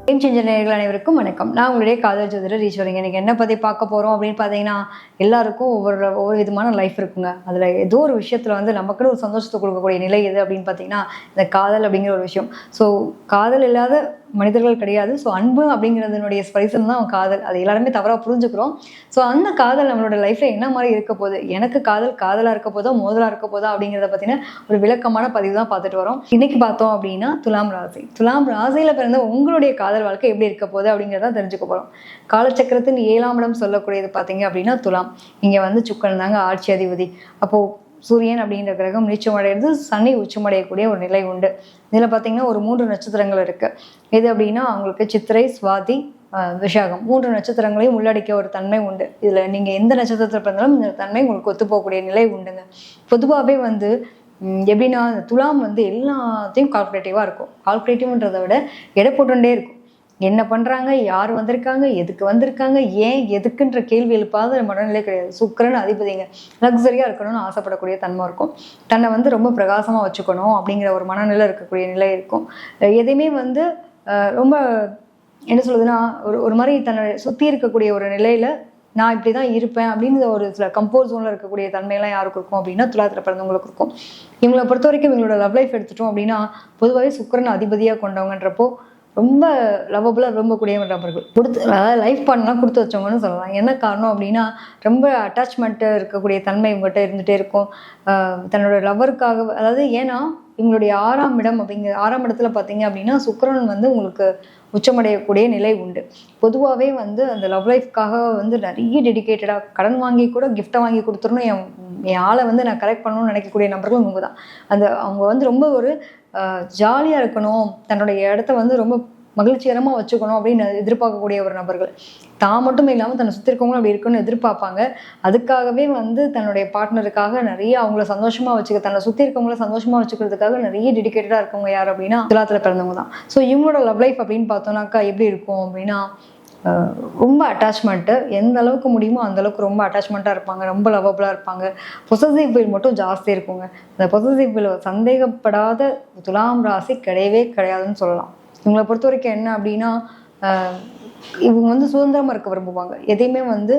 Game changer நேயர்கள் அனைவருக்கும் வணக்கம். நான் உங்களுடைய காதல் ஜோதிடர் ஈஸ்வரிங்க. இன்னைக்கு என்ன பற்றி பார்க்க போகிறோம் அப்படின்னு பார்த்தீங்கன்னா, எல்லாருக்கும் ஒவ்வொரு விதமான லைஃப் இருக்குங்க. அதில் ஏதோ ஒரு விஷயத்தில் வந்து நமக்குன்னு ஒரு சந்தோஷத்தை கொடுக்கக்கூடிய நிலை எது அப்படின்னு பார்த்தீங்கன்னா, இந்த காதல் அப்படிங்கிற ஒரு விஷயம். ஸோ காதல் இல்லாத மனிதர்கள் கிடையாது. ஸோ அன்பு அப்படிங்கிறதுனுடைய ஸ்பரிசம் தான் காதல். அது எல்லாருமே தவறாக புரிஞ்சுக்கிறோம். ஸோ அந்த காதல் நம்மளோட லைஃப்பில் என்ன மாதிரி இருக்க போகுது, எனக்கு காதலாக இருக்க போதா மோதலாக இருக்க போதா அப்படிங்கிறத பற்றின ஒரு விளக்கமான பதிவு தான் பார்த்துட்டு வரோம். இன்னைக்கு பார்த்தோம் அப்படின்னா துலாம் ராசியில் பிறந்த உங்களுடைய காதல் வாழ்க்கை எப்படி இருக்க போகுது அப்படிங்கிறத தெரிஞ்சுக்க போகிறோம். காலச்சக்கரத்தின் 7ஆம் இடம் சொல்லக்கூடியது பார்த்தீங்க அப்படின்னா துலாம். இங்கே வந்து சுக்கிரன் தாங்க ஆட்சி அதிபதி. அப்போது சூரியன் அப்படின்ற கிரகம் நீச்சமடைகிறது, சனி உச்சமடையக்கூடிய ஒரு நிலை உண்டு. இதில் பார்த்தீங்கன்னா ஒரு 3 நட்சத்திரங்கள் இருக்குது. எது அப்படின்னா அவங்களுக்கு சித்திரை, சுவாதி, விஷாகம் 3 நட்சத்திரங்களையும் உள்ளடக்கிய ஒரு தன்மை உண்டு. இதில் நீங்கள் எந்த நட்சத்திரத்தில் பிறந்தாலும் இந்த தன்மை உங்களுக்கு ஒத்து போகக்கூடிய நிலை உண்டுங்க. பொதுவாகவே வந்து எப்படின்னா துலாம் வந்து எல்லாத்தையும் கால்குலேட்டிவாக இருக்கும். கால்குலேட்டிவ்ன்றதை விட எடை போட்டுட்டே இருக்கும். என்ன பண்ணுறாங்க, யார் வந்திருக்காங்க, எதுக்கு வந்திருக்காங்க, ஏன் எதுக்குன்ற கேள்வி எழுப்பாத மனநிலை கிடையாது. சுக்கிரன் அதிபதிங்க. லக்ஸரியாக இருக்கணும்னு ஆசைப்படக்கூடிய தன்மை இருக்கும். தன்னை வந்து ரொம்ப பிரகாசமாக வச்சுக்கணும் அப்படிங்கிற ஒரு மனநிலை இருக்கக்கூடிய நிலை இருக்கும். எதையுமே வந்து ரொம்ப என்ன சொல்லுதுன்னா ஒரு மாதிரி தன்னை சுற்றி இருக்கக்கூடிய ஒரு நிலையில் நான் இப்படி தான் இருப்பேன் அப்படின்னு ஒரு சில கம்போர்ட் ஜோனில் இருக்கக்கூடிய தன்மையெல்லாம் யாருக்கு இருக்கும் அப்படின்னா துலாத்தில் பிறந்தவங்களுக்கு இருக்கும். இவங்களை பொறுத்த வரைக்கும் இவங்களோட லவ் லைஃப் எடுத்துட்டோம் அப்படின்னா பொதுவாகவே சுக்கிரன் அதிபதியாக கொண்டவங்கன்றப்போ ரொம்ப லவ்வபுளாக விரும்பக்கூடிய நபர்கள், அதாவது லைஃப் பார்ட்னர்லாம் கொடுத்து வச்சவங்கன்னு சொல்லலாம். என்ன காரணம் அப்படின்னா ரொம்ப அட்டாச்மெண்ட்டு இருக்கக்கூடிய தன்மை இவங்ககிட்ட இருந்துகிட்டே இருக்கும். தன்னோட லவ்வருக்காக, அதாவது ஏன்னா இவங்களுடைய 6ஆம் இடம் அப்படிங்கிற 6ஆம் இடத்துல பார்த்தீங்க அப்படின்னா சுக்கிரன் வந்து உங்களுக்கு உச்சமடையக்கூடிய நிலை உண்டு. பொதுவாகவே வந்து அந்த லவ் லைஃப்காக வந்து நிறைய டெடிக்கேட்டடாக கடன் வாங்கி கூட கிஃப்டை வாங்கி கொடுத்துடணும், என் ஆளை வந்து நான் கரெக்ட் பண்ணணும்னு நினைக்கக்கூடிய நபர்களும் இவங்க தான். அவங்க வந்து ரொம்ப ஒரு ஜாலியாக இருக்கணும், தன்னுடைய இடத்த வந்து ரொம்ப மகிழ்ச்சிகரமாக வச்சுக்கணும் அப்படின்னு எதிர்பார்க்கக்கூடிய ஒரு நபர்கள். தான் மட்டும் இல்லாமல் தன்னை சுற்றி இருக்கவங்களும் அப்படி இருக்குன்னு எதிர்பார்ப்பாங்க. அதுக்காகவே வந்து தன்னுடைய பார்ட்னருக்காக நிறைய அவங்கள சந்தோஷமாக வச்சுக்க, தன்னை சுற்றி இருக்கவங்கள சந்தோஷமாக வச்சுக்கிறதுக்காக நிறைய டெடிக்கேட்டடாக இருக்கவங்க யார் அப்படின்னா துலாத்தில் பிறந்தவங்க தான். ஸோ இவங்களோட லவ் லைஃப் அப்படின்னு பார்த்தோன்னாக்கா எப்படி இருக்கும் அப்படின்னா ரொம்ப அட்டாச்மெண்ட்டு, எந்த அளவுக்கு முடியுமோ அந்த அளவுக்கு ரொம்ப அட்டாச்மெண்ட்டாக இருப்பாங்க, ரொம்ப லவ்வபுளாக இருப்பாங்க. பொசசிவ் ஃபீல் மட்டும் ஜாஸ்தி இருக்குங்க. அந்த பொசசிவ் ஃபீல் சந்தேகப்படாத துலாம் ராசி கிடையவே கிடையாதுன்னு சொல்லலாம். இவங்களை பொறுத்த வரைக்கும் என்ன அப்படின்னா இவங்க வந்து சுதந்திரமாக இருக்க விரும்புவாங்க. எதையுமே வந்து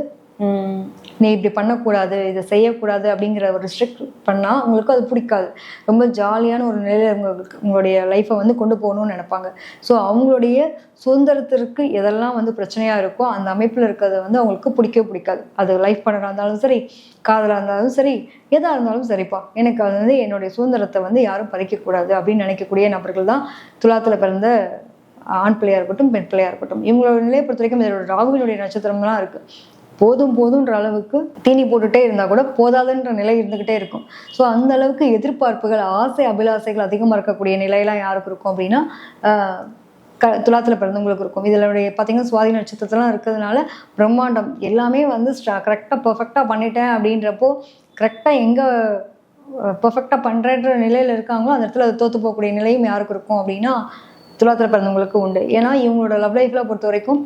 நீ இப்படி பண்ணக்கூடாது, இதை செய்யக்கூடாது அப்படிங்கிற ஒரு ரிஸ்ட்ரிக்ட் பண்ணால் அவங்களுக்கு அது பிடிக்காது. ரொம்ப ஜாலியான ஒரு நிலையில் உங்களுடைய லைஃப்பை வந்து கொண்டு போகணும்னு நினைப்பாங்க. ஸோ அவங்களுடைய சுதந்திரத்திற்கு எதெல்லாம் வந்து பிரச்சனையாக இருக்கோ அந்த அமைப்பில் இருக்கிறத வந்து அவங்களுக்கு பிடிக்காது. அது லைஃப் பண்ணாக இருந்தாலும் சரி, காதலாக இருந்தாலும் சரி, எதாக இருந்தாலும் சரிப்பா, எனக்கு அது வந்து என்னுடைய சுதந்திரத்தை வந்து யாரும் பறிக்கக்கூடாது அப்படின்னு நினைக்கக்கூடிய நபர்கள் தான் துலாத்தில் பிறந்த ஆண் பிள்ளையாக இருக்கட்டும், பெண் பிள்ளையாக இருக்கட்டும். இவங்களோட நிலையை பொறுத்த வரைக்கும் இதோட ராகுவினுடைய நட்சத்திரம்லாம் இருக்குது. போதுன்ற அளவுக்கு தீனி போட்டுகிட்டே இருந்தால் கூட போதாதுன்ற நிலை இருந்துக்கிட்டே இருக்கும். ஸோ அந்த அளவுக்கு எதிர்பார்ப்புகள், ஆசை அபிலாசைகள் அதிகமாக இருக்கக்கூடிய நிலையெல்லாம் யாருக்கு இருக்கும் அப்படின்னா துலாத்தில் பிறந்தவங்களுக்கு இருக்கும். இதனுடைய பார்த்தீங்கன்னா சுவாதி நட்சத்திரத்தெல்லாம் இருக்கிறதுனால பிரம்மாண்டம் எல்லாமே வந்து கரெக்டாக பர்ஃபெக்டாக பண்ணிட்டேன் அப்படின்றப்போ கரெக்டாக எங்கே பர்ஃபெக்டாக பண்ணுறன்ற நிலையில் இருக்காங்களோ அந்த இடத்துல அது தோற்று போகக்கூடிய நிலையும் யாருக்கு இருக்கும் அப்படின்னா துலாத்தில் பிறந்தவங்களுக்கு உண்டு. ஏன்னா இவங்களோட லவ் லைஃப்பில் பொறுத்த வரைக்கும்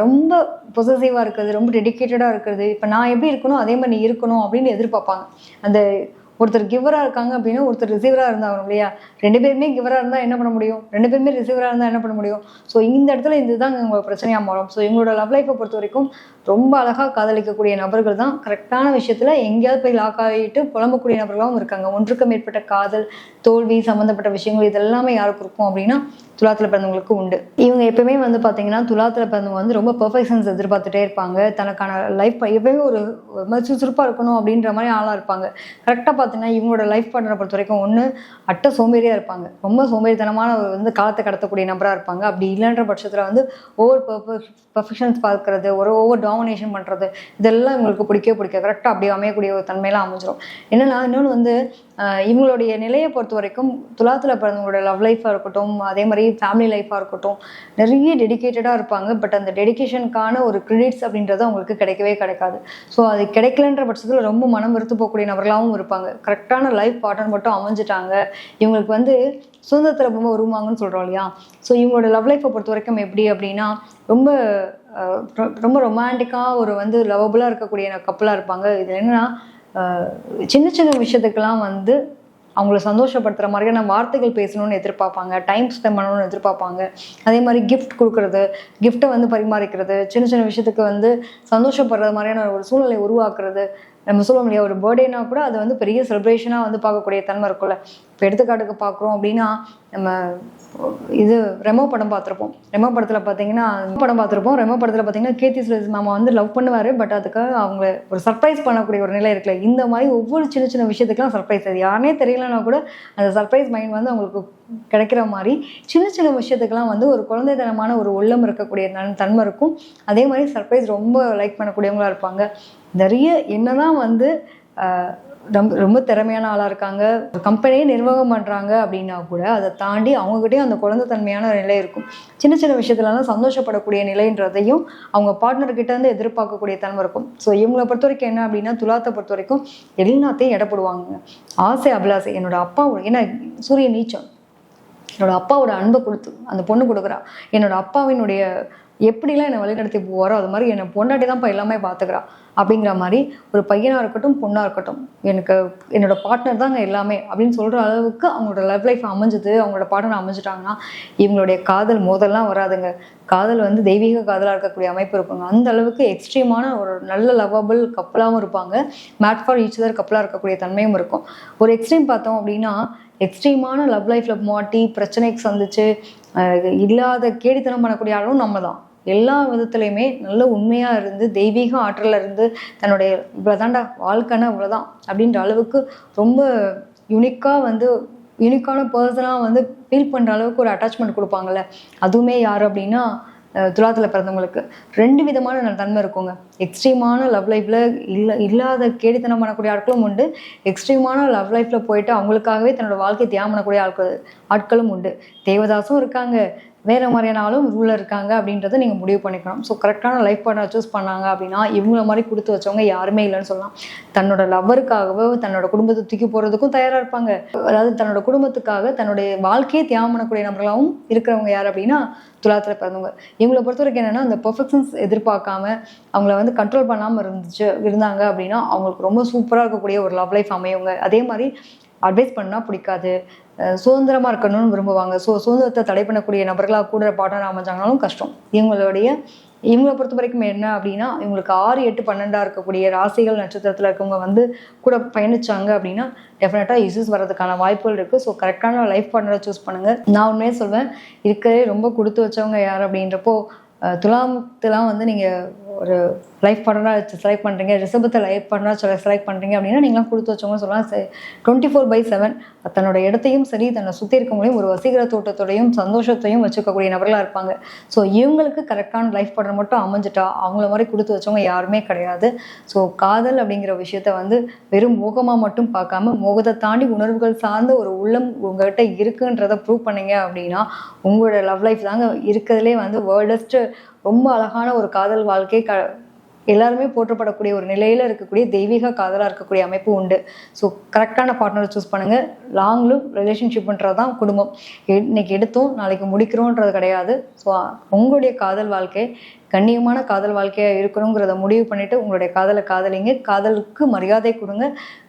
ரொம்ப பொசசிவாக இருக்கிறது, ரொம்ப டெடிக்கேட்டடாக இருக்கிறது. இப்போ நான் எப்படி இருக்கணும் அதே மாதிரி நீ இருக்கணும் அப்படின்னு எதிர்பார்ப்பாங்க. அந்த ஒருத்தர் கிவராக இருக்காங்க அப்படின்னா ஒருத்தர் ரிசீவராக இருந்தாகணும் இல்லையா? 2 பேருமே கிவராக இருந்தால் என்ன பண்ண முடியும், 2 பேருமே ரிசீவராக இருந்தால் என்ன பண்ண முடியும்? ஸோ இந்த இடத்துல இதுதான் உங்களுக்கு பிரச்சனையாக மாறும். ஸோ இவங்களோட லவ் லைஃப்பை பொறுத்த வரைக்கும் ரொம்ப அழகாக காதலிக்கக்கூடிய நபர்கள் தான் கரெக்டான விஷயத்தில் எங்கேயாவது போய் லாக் ஆகிட்டு புலம்பக்கூடிய நபர்களாகவும் இருக்காங்க. ஒன்றுக்கு மேற்பட்ட காதல், தோல்வி சம்மந்தப்பட்ட விஷயங்கள் இதெல்லாமே யாருக்கு இருக்கும் அப்படின்னா துலாத்தில் பிறந்தவங்களுக்கு உண்டு. இவங்க எப்பவுமே வந்து பார்த்தீங்கன்னா துலாத்தில் பிறந்தவங்க வந்து ரொம்ப பெர்ஃபெக்ஷன்ஸ் எதிர்பார்த்துட்டே இருப்பாங்க. தனக்கான லைஃப் எப்பவுமே ஒரு சுறுசுறுப்பாக இருக்கணும் அப்படின்ற மாதிரி ஆளாக இருப்பாங்க. கரெக்டாக பார்த்தீங்கன்னா இவங்களோட லைஃப் பார்ட்னரை பொறுத்த வரைக்கும் ஒன்று அட்டை சோம்பேறியாக இருப்பாங்க, ரொம்ப சோம்பேறித்தனமான வந்து காலத்தை கடத்தக்கூடிய நபராக இருப்பாங்க. அப்படி இல்லைன்ற பட்சத்தில் வந்து பர்ஃபெக்ஷன்ஸ் பார்க்கறது, ஓவர் டாமினேஷன் பண்ணுறது, இதெல்லாம் இவங்களுக்கு பிடிக்காது. கரெக்டாக அப்படி அமையக்கூடிய ஒரு தன்மையெல்லாம் அமைஞ்சிடும். என்னென்னா இன்னொன்று வந்து இவங்களுடைய நிலையை பொறுத்த வரைக்கும் துலாத்தில் பிறந்தவங்களோட லவ் லைஃபாக இருக்கட்டும், அதே மாதிரி ஃபேமிலி லைஃபாக இருக்கட்டும், நிறைய டெடிக்கேட்டடாக இருப்பாங்க. பட் அந்த டெடிக்கேஷனுக்கான ஒரு கிரெடிட்ஸ் அப்படின்றது அவங்களுக்கு கிடைக்காது. ஸோ அது கிடைக்கலன்ற பட்சத்தில் ரொம்ப மனம் வெறுத்து போகக்கூடிய நபர்களாகவும் இருப்பாங்க. கரெக்டான லைஃப் பார்ட்னர் மட்டும் அமைஞ்சிட்டாங்க, இவங்களுக்கு வந்து சுதந்திரத்தில் ரொம்ப வருவாங்கன்னு சொல்கிறோம் இல்லையா? ஸோ இவங்களோட லவ் லைஃப்பை பொறுத்த வரைக்கும் எப்படி அப்படின்னா ரொம்ப ரொமான்டிக்காக ஒரு வந்து லவபுளாக இருக்கக்கூடிய கப்பலாக இருப்பாங்க. இது என்னன்னா சின்ன விஷயத்துக்கெல்லாம் வந்து அவங்கள சந்தோஷப்படுத்துகிற மாதிரியான வார்த்தைகள் பேசணும்னு எதிர்பார்ப்பாங்க, டைம் ஸ்பெண்ட் பண்ணணும்னு எதிர்பார்ப்பாங்க. அதே மாதிரி கிஃப்ட் கொடுக்குறது, கிஃப்ட்டை வந்து பரிமாறிக்கிறது, சின்ன சின்ன விஷயத்துக்கு வந்து சந்தோஷப்படுறது மாதிரியான ஒரு சூழ்நிலை உருவாக்குறது. நம்ம சொல்ல முடியாது, ஒரு பர்த்டேனா கூட அது வந்து பெரிய செலிப்ரேஷனாக வந்து பார்க்கக்கூடிய தன்மை இருக்கும்ல. இப்போ எடுத்துக்காட்டுக்கு பார்க்குறோம் அப்படின்னா, நம்ம இது ரெமோ படம் பார்த்துருப்போம். ரெமோ படத்தில் பார்த்தீங்கன்னா கீர்த்தி சுரேஷ் மாமா வந்து லவ் பண்ணுவார். பட் அதுக்காக அவங்க ஒரு சர்ப்ரைஸ் பண்ணக்கூடிய ஒரு நிலை இருக்குல்ல. இந்த மாதிரி ஒவ்வொரு சின்ன சின்ன விஷயத்துக்குலாம் சர்ப்ரைஸ், அது யாருனே தெரியலன்னா கூட அந்த சர்ப்ரைஸ் மைண்ட் வந்து அவங்களுக்கு கிடைக்கிற மாதிரி சின்ன சின்ன விஷயத்துக்கெல்லாம் வந்து ஒரு குழந்தைத்தனமான ஒரு உள்ளம் இருக்கக்கூடிய தன்மை இருக்கும். அதே மாதிரி சர்ப்ரைஸ் ரொம்ப லைக் பண்ணக்கூடியவங்களா இருப்பாங்க. நிறைய என்னதான் வந்து ரொம்ப திறமையான ஆளாக இருக்காங்க, ஒரு கம்பெனியே நிர்வாகம் பண்ணுறாங்க அப்படின்னா கூட அதை தாண்டி அவங்ககிட்டயும் அந்த குழந்தைத்தன்மையான நிலை இருக்கும். சின்ன சின்ன விஷயத்துலலாம் சந்தோஷப்படக்கூடிய நிலைன்றதையும் அவங்க பார்ட்னர்கிட்ட இருந்து எதிர்பார்க்கக்கூடிய தன்மை இருக்கும். ஸோ இவங்களை பொறுத்த வரைக்கும் என்ன அப்படின்னா, துலாத்தை பொறுத்த வரைக்கும் எல்லாத்தையும் எடப்படுவாங்க. ஆசை அபிலாசை, என்னோட அப்பா, ஏன்னா சூரிய நீச்சம், என்னோட அப்பாவோட அன்பை கொடுத்து அந்த பொண்ணு கொடுக்குறா. என்னோட அப்பாவினுடைய எப்படிலாம் என்னை வழிநடத்தி போவாரோ அது மாதிரி என்னை பொண்டாட்டி தான் இப்போ எல்லாமே பார்த்துக்கிறா அப்படிங்கிற மாதிரி ஒரு பையனாக இருக்கட்டும் பொண்ணாக இருக்கட்டும், எனக்கு என்னோட பார்ட்னர் தாங்க எல்லாமே அப்படின்னு சொல்கிற அளவுக்கு அவங்களோட லவ் லைஃப் அமைஞ்சது, அவங்களோட பார்ட்னர் அமைஞ்சிட்டாங்கன்னா இவங்களுடைய காதல் மோதல்லாம் வராதுங்க. காதல் வந்து தெய்வீக காதலாக இருக்கக்கூடிய அமைப்பு இருக்குங்க. அந்த அளவுக்கு எக்ஸ்ட்ரீமான ஒரு நல்ல லவ்வபிள் கப்பலாகவும் இருப்பாங்க. மேட் ஃபார் ஈச் அதர் கப்பலாக இருக்கக்கூடிய தன்மையும் இருக்கும். ஒரு எக்ஸ்ட்ரீம் பார்த்தோம் அப்படின்னா, எக்ஸ்ட்ரீமான லவ் லைஃப்பில் மாட்டி பிரச்சனைக்கு சந்திச்சு இல்லாத கேடித்தனம் பண்ணக்கூடிய ஆளும் நம்ம தான். எல்லா விதத்துலையுமே நல்ல உண்மையாக இருந்து தெய்வீக ஆற்றலில் இருந்து தன்னுடைய இவ்வளோதாண்டா வாழ்க்கைன்னா இவ்வளோதான் அப்படின்ற அளவுக்கு ரொம்ப யூனிக்கான பர்சனாக வந்து ஃபீல் பண்ணுற அளவுக்கு ஒரு அட்டாச்மெண்ட் கொடுப்பாங்கள்ல, அதுவுமே யார் அப்படின்னா துலாத்தில் பிறந்தவங்களுக்கு 2 விதமான தன்மை இருக்குங்க. எக்ஸ்ட்ரீமான லவ் லைஃப்பில் இல்லாத கேடித்தனம் பண்ணக்கூடிய ஆட்களும் உண்டு. எக்ஸ்ட்ரீமான லவ் லைஃப்பில் போயிட்டு அவங்களுக்காகவே தன்னோட வாழ்க்கை தியாகம் பண்ணக்கூடிய ஆட்களும் உண்டு. தேவதாசும் இருக்காங்க, வேறு மாதிரியான ஆளும் உள்ள இருக்காங்க அப்படின்றத நீங்கள் முடிவு பண்ணிக்கணும். ஸோ கரெக்டான லைஃப் பார்ட்னர் சூஸ் பண்ணாங்க அப்படின்னா இவங்கள மாதிரி கொடுத்து வச்சவங்க யாருமே இல்லைன்னு சொல்லலாம். தன்னோட லவ்வருக்காகவோ தன்னோட குடும்பத்தை தூக்கி போகிறதுக்கும் தயாராக இருப்பாங்க. அதாவது தன்னோட குடும்பத்துக்காக தன்னுடைய வாழ்க்கையை தியாகம் பண்ணக்கூடிய நபர்களாகவும் இருக்கிறவங்க யார் அப்படின்னா துலாத்தில் பிறந்தவங்க. இவங்களை பொறுத்த வரைக்கும் என்னென்னா, அந்த பெர்ஃபெக்ஷன்ஸ் எதிர்பார்க்காம அவங்கள வந்து கண்ட்ரோல் பண்ணாமல் இருந்தாங்க அப்படின்னா அவங்களுக்கு ரொம்ப சூப்பராக இருக்கக்கூடிய ஒரு லவ் லைஃப் அமையுங்க. அதே மாதிரி அட்வைஸ் பண்ணால் பிடிக்காது, சுதந்திரமாக இருக்கணும்னு விரும்புவாங்க. ஸோ சுதந்திரத்தை தடை பண்ணக்கூடிய நபர்களாக கூட பார்ட்னர் அமைஞ்சாங்கனாலும் கஷ்டம். இவங்களை பொறுத்த வரைக்கும் என்ன அப்படின்னா, இவங்களுக்கு 6, 8, 12 இருக்கக்கூடிய ராசிகள் நட்சத்திரத்தில் இருக்கவங்க வந்து கூட பயணிச்சாங்க அப்படின்னா டெஃபினட்டாக இஷ்யூஸ் வர்றதுக்கான வாய்ப்புகள் இருக்குது. ஸோ கரெக்டான லைஃப் பார்ட்னரை சூஸ் பண்ணுங்கள். நான் உண்மையே சொல்வேன், இருக்கிறதே ரொம்ப கொடுத்து வச்சவங்க யார் அப்படின்றப்போ துலாமத்தெலாம் வந்து நீங்கள் ஒரு லைஃப் பார்ட்னராக செலக்ட் பண்ணுறீங்க, ரிஷபத்தை லைஃப் பார்ட்னராக செலக்ட் பண்ணுறீங்க அப்படின்னா நீங்களாம் கொடுத்து வச்சவங்க சொல்லலாம். 24/7 தன்னோட இடத்தையும் சரி தன்னை சுற்றி இருக்கவங்களையும் ஒரு வசீகர தோட்டத்தோடையும் சந்தோஷத்தையும் வச்சுக்கக்கூடிய நபர்களாக இருப்பாங்க. ஸோ இவங்களுக்கு கரெக்டான லைஃப் பார்ட்னர் மட்டும் அமைஞ்சிட்டா அவங்கள மாதிரி கொடுத்து வச்சவங்க யாருமே கிடையாது. ஸோ காதல் அப்படிங்கிற விஷயத்த வந்து வெறும் மோகமாக மட்டும் பார்க்காம மோகத்தை தாண்டி உணர்வுகள் சார்ந்த ஒரு உள்ளம் உங்கள்கிட்ட இருக்குன்றதை ப்ரூவ் பண்ணீங்க அப்படின்னா உங்களோட லவ் லைஃப் தாங்க இருக்கிறதுலே வந்து வேர்ல்டஸ்ட் ரொம்ப அழகான ஒரு காதல் வாழ்க்கை எல்லாருமே போற்றப்படக்கூடிய ஒரு நிலையில் இருக்கக்கூடிய தெய்வீக காதலாக இருக்கக்கூடிய அமைப்பு உண்டு. ஸோ கரெக்டான பார்ட்னரை சூஸ் பண்ணுங்கள். லாங் லிவ் ரிலேஷன்ஷிப்ன்றது தான் குடும்பம். இன்னைக்கு எடுத்தோம் நாளைக்கு முடிக்கிறோன்றது கிடையாது. ஸோ உங்களுடைய காதல் வாழ்க்கை கண்ணியமான காதல் வாழ்க்கையாக இருக்கணுங்கிறத முடிவு பண்ணிவிட்டு உங்களுடைய காதலை காதலிங்க. காதலுக்கு மரியாதை கொடுங்க.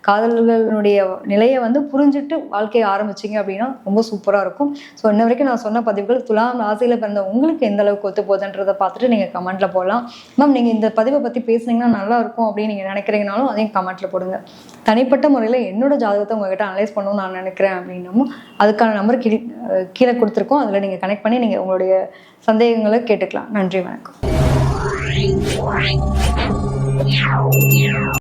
காதல்களுடைய நிலையை வந்து புரிஞ்சுட்டு வாழ்க்கையை ஆரம்பிச்சிங்க அப்படின்னா ரொம்ப சூப்பராக இருக்கும். ஸோ இன்ன வரைக்கும் நான் சொன்ன பதிவுகள் துலாம் ராசியில் பிறந்த உங்களுக்கு எந்த அளவுக்கு ஒத்து போகுதுன்றதை பார்த்துட்டு நீங்கள் கமெண்ட்டில் போடலாம். மேம் நீங்கள் இந்த பதிவை பற்றி பேசுனீங்கன்னா நல்லாயிருக்கும் அப்படின்னு நீங்கள் நினைக்கிறீங்கனாலும் அதையும் கமெண்ட்டில் போடுங்க. தனிப்பட்ட முறையில் என்னோட ஜாதகத்தை உங்கள்கிட்ட அனலைஸ் பண்ணணும்னு நான் நினைக்கிறேன் அப்படின்னமும் அதுக்கான நம்பர் கீழே கொடுத்துருக்கோம். அதில் நீங்கள் கனெக்ட் பண்ணி நீங்கள் உங்களுடைய சந்தேகங்களை கேட்டுக்கலாம். நன்றி, வணக்கம்.